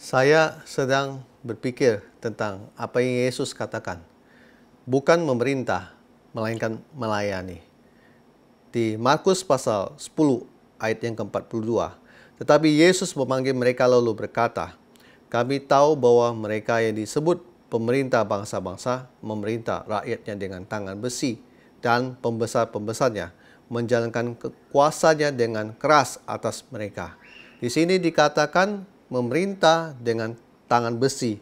Saya sedang berpikir tentang apa yang Yesus katakan. Bukan memerintah, melainkan melayani. Di Markus pasal 10 ayat yang ke-42. Tetapi Yesus memanggil mereka lalu berkata, "Kami tahu bahwa mereka yang disebut pemerintah bangsa-bangsa memerintah rakyatnya dengan tangan besi, dan pembesar-pembesarnya menjalankan kekuasaannya dengan keras atas mereka." Di sini dikatakan memerintah dengan tangan besi,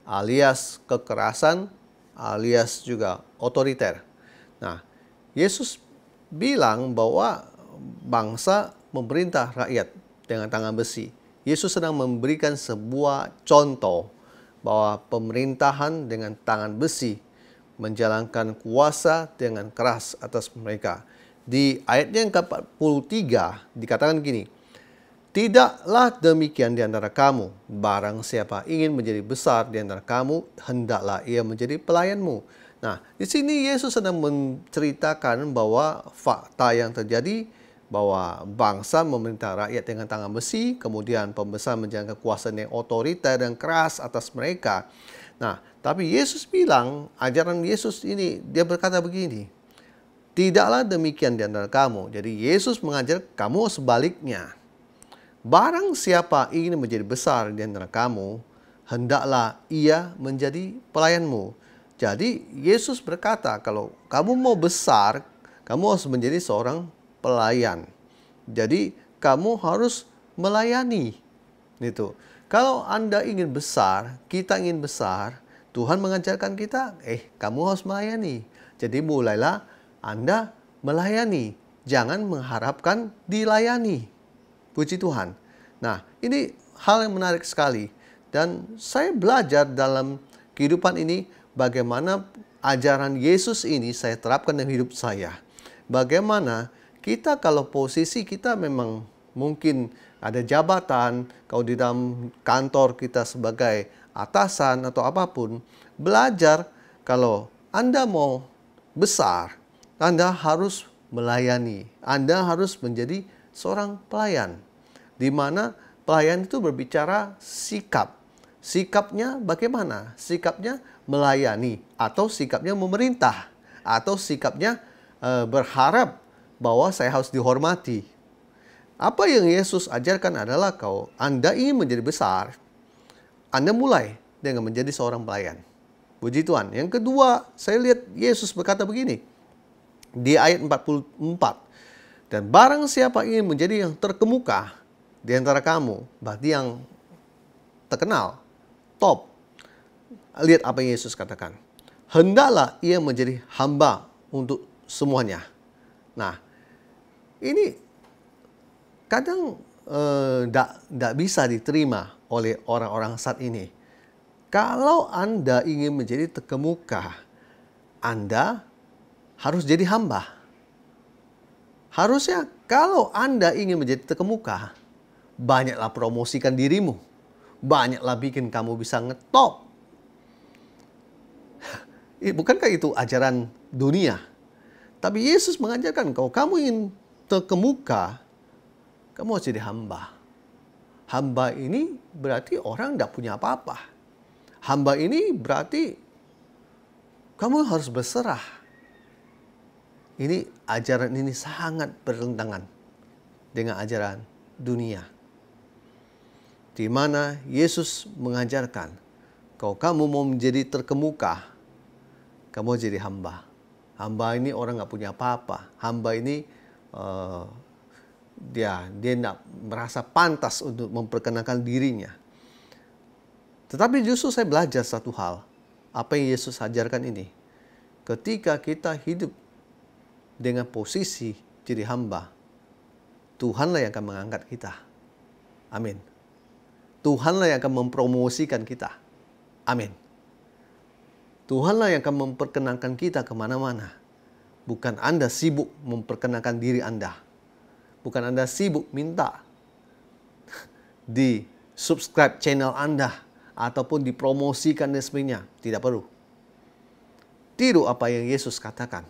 alias kekerasan, alias juga otoriter. Nah, Yesus bilang bahwa bangsa memerintah rakyat dengan tangan besi. Yesus sedang memberikan sebuah contoh bahwa pemerintahan dengan tangan besi menjalankan kuasa dengan keras atas mereka. Di ayatnya yang ke-43 dikatakan gini, "Tidaklah demikian di antara kamu. Barang siapa ingin menjadi besar di antara kamu, hendaklah ia menjadi pelayanmu." Nah, di sini Yesus sedang menceritakan bahwa fakta yang terjadi bahwa bangsa memerintah rakyat dengan tangan besi, kemudian pembesar menjalankan kekuasaan yang otoriter dan keras atas mereka. Nah, tapi Yesus bilang, ajaran Yesus ini, dia berkata begini, "Tidaklah demikian di antara kamu." Jadi Yesus mengajar kamu sebaliknya. Barang siapa ingin menjadi besar di antara kamu, hendaklah ia menjadi pelayanmu. Jadi Yesus berkata, kalau kamu mau besar, kamu harus menjadi seorang pelayan. Jadi kamu harus melayani. Gitu. Kalau Anda ingin besar, kita ingin besar, Tuhan mengajarkan kita, kamu harus melayani. Jadi mulailah Anda melayani. Jangan mengharapkan dilayani. Puji Tuhan. Nah, ini hal yang menarik sekali. Dan saya belajar dalam kehidupan ini bagaimana ajaran Yesus ini saya terapkan dalam hidup saya. Bagaimana kita kalau posisi kita memang mungkin ada jabatan, kalau di dalam kantor kita sebagai atasan atau apapun, belajar kalau Anda mau besar, Anda harus melayani. Anda harus menjadi seorang pelayan. Di mana pelayan itu berbicara sikap. Sikapnya bagaimana? Sikapnya melayani, atau sikapnya memerintah, atau sikapnya berharap bahwa saya harus dihormati. Apa yang Yesus ajarkan adalah kalau Anda ingin menjadi besar, Anda mulai dengan menjadi seorang pelayan. Puji Tuhan. Yang kedua, saya lihat Yesus berkata begini di ayat 44. "Dan barang siapa ingin menjadi yang terkemuka di antara kamu," berarti yang terkenal, top. Lihat apa yang Yesus katakan. "Hendaklah ia menjadi hamba untuk semuanya." Nah, ini kadang tidak bisa diterima oleh orang-orang saat ini. Kalau Anda ingin menjadi terkemuka, Anda harus jadi hamba. Harusnya kalau Anda ingin menjadi terkemuka, banyaklah promosikan dirimu. Banyaklah bikin kamu bisa ngetop. Bukankah itu ajaran dunia? Tapi Yesus mengajarkan kalau kamu ingin terkemuka, kamu harus jadi hamba. Hamba ini berarti orang tidak punya apa-apa. Hamba ini berarti kamu harus berserah. Ini ajaran ini sangat bertentangan dengan ajaran dunia. Di mana Yesus mengajarkan, kalau kamu mau menjadi terkemuka, kamu jadi hamba. Hamba ini orang nggak punya apa-apa. Hamba ini dia tidak merasa pantas untuk memperkenalkan dirinya. Tetapi justru saya belajar satu hal. Apa yang Yesus ajarkan ini. Ketika kita hidup dengan posisi jadi hamba, Tuhanlah yang akan mengangkat kita. Amin. Tuhanlah yang akan mempromosikan kita. Amin. Tuhanlah yang akan memperkenalkan kita kemana-mana. Bukan Anda sibuk memperkenalkan diri Anda. Bukan Anda sibuk minta di subscribe channel Anda ataupun dipromosikan dan sebagainya. Tidak perlu. Tiru apa yang Yesus katakan.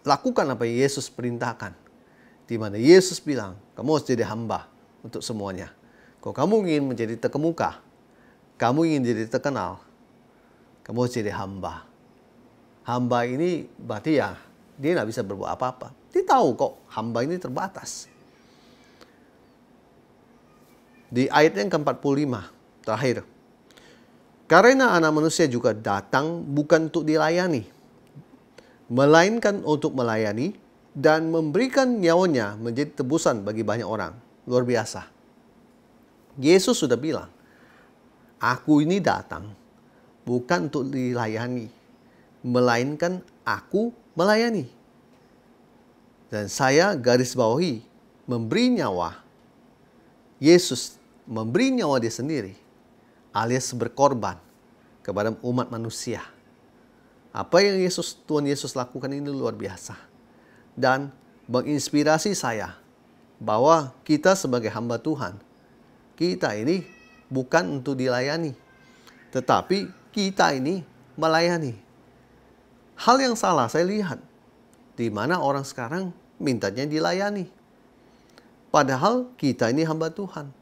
Lakukan apa yang Yesus perintahkan. Di mana Yesus bilang, kamu harus jadi hamba untuk semuanya. Kalau kamu ingin menjadi terkemuka, kamu ingin jadi terkenal, kamu harus jadi hamba. Hamba ini berarti ya, dia nggak bisa berbuat apa-apa. Dia tahu kok hamba ini terbatas. Di ayat yang ke-45, terakhir. Karena anak manusia juga datang bukan untuk dilayani, melainkan untuk melayani dan memberikan nyawanya menjadi tebusan bagi banyak orang. Luar biasa. Yesus sudah bilang, aku ini datang bukan untuk dilayani, melainkan aku melayani. Dan saya garis bawahi, memberi nyawa. Yesus memberi nyawa dia sendiri, alias berkorban kepada umat manusia. Apa yang Tuhan Yesus lakukan ini luar biasa. Dan menginspirasi saya bahwa kita sebagai hamba Tuhan, kita ini bukan untuk dilayani, tetapi kita ini melayani. Hal yang salah saya lihat, di mana orang sekarang mintanya dilayani. Padahal kita ini hamba Tuhan.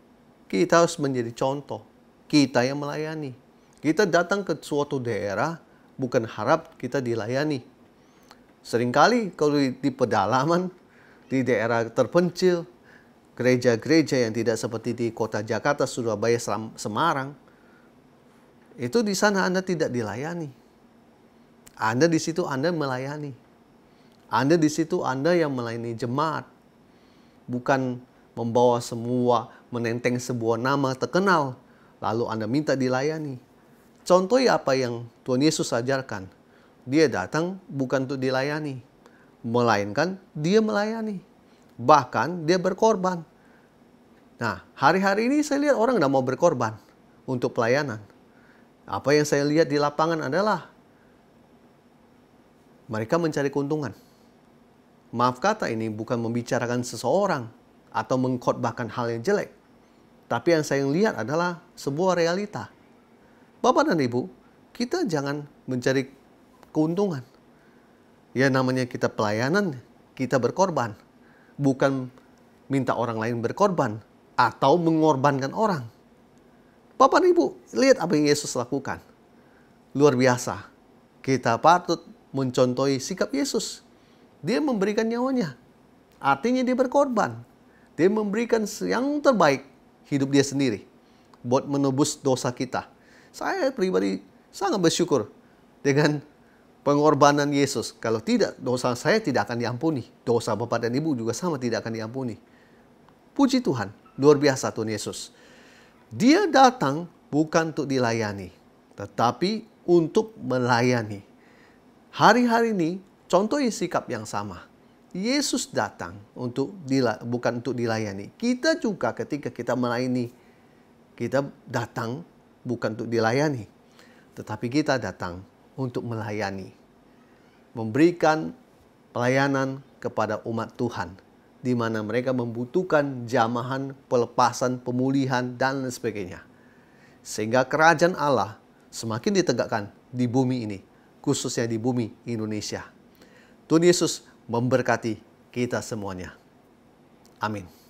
Kita harus menjadi contoh. Kita yang melayani. Kita datang ke suatu daerah bukan harap kita dilayani. Seringkali kalau di pedalaman, di daerah terpencil, gereja-gereja yang tidak seperti di kota Jakarta, Surabaya, Semarang, itu di sana Anda tidak dilayani. Anda di situ Anda melayani. Anda di situ Anda yang melayani jemaat. Bukan membawa semua, menenteng sebuah nama terkenal, lalu Anda minta dilayani. Contohnya apa yang Tuhan Yesus ajarkan. Dia datang bukan untuk dilayani, melainkan dia melayani. Bahkan dia berkorban. Nah, hari-hari ini saya lihat orang tidak mau berkorban untuk pelayanan. Apa yang saya lihat di lapangan adalah mereka mencari keuntungan. Maaf kata, ini bukan membicarakan seseorang atau mengkhotbahkan hal yang jelek. Tapi yang saya lihat adalah sebuah realita. Bapak dan Ibu, kita jangan mencari keuntungan. Ya namanya kita pelayanan, kita berkorban. Bukan minta orang lain berkorban atau mengorbankan orang. Bapak dan Ibu, lihat apa yang Yesus lakukan. Luar biasa. Kita patut mencontohi sikap Yesus. Dia memberikan nyawanya. Artinya dia berkorban. Dia memberikan yang terbaik hidup dia sendiri buat menebus dosa kita. Saya pribadi sangat bersyukur dengan pengorbanan Yesus. Kalau tidak, dosa saya tidak akan diampuni. Dosa Bapak dan Ibu juga sama tidak akan diampuni. Puji Tuhan, luar biasa Tuhan Yesus. Dia datang bukan untuk dilayani, tetapi untuk melayani. Hari-hari ini, contoh sikap yang sama. Yesus datang bukan untuk dilayani. Kita juga ketika kita melayani, kita datang bukan untuk dilayani, tetapi kita datang untuk melayani. Memberikan pelayanan kepada umat Tuhan, di mana mereka membutuhkan jamahan, pelepasan, pemulihan, dan lain sebagainya. Sehingga kerajaan Allah semakin ditegakkan di bumi ini, khususnya di bumi Indonesia. Tuhan Yesus memberkati kita semuanya. Amin.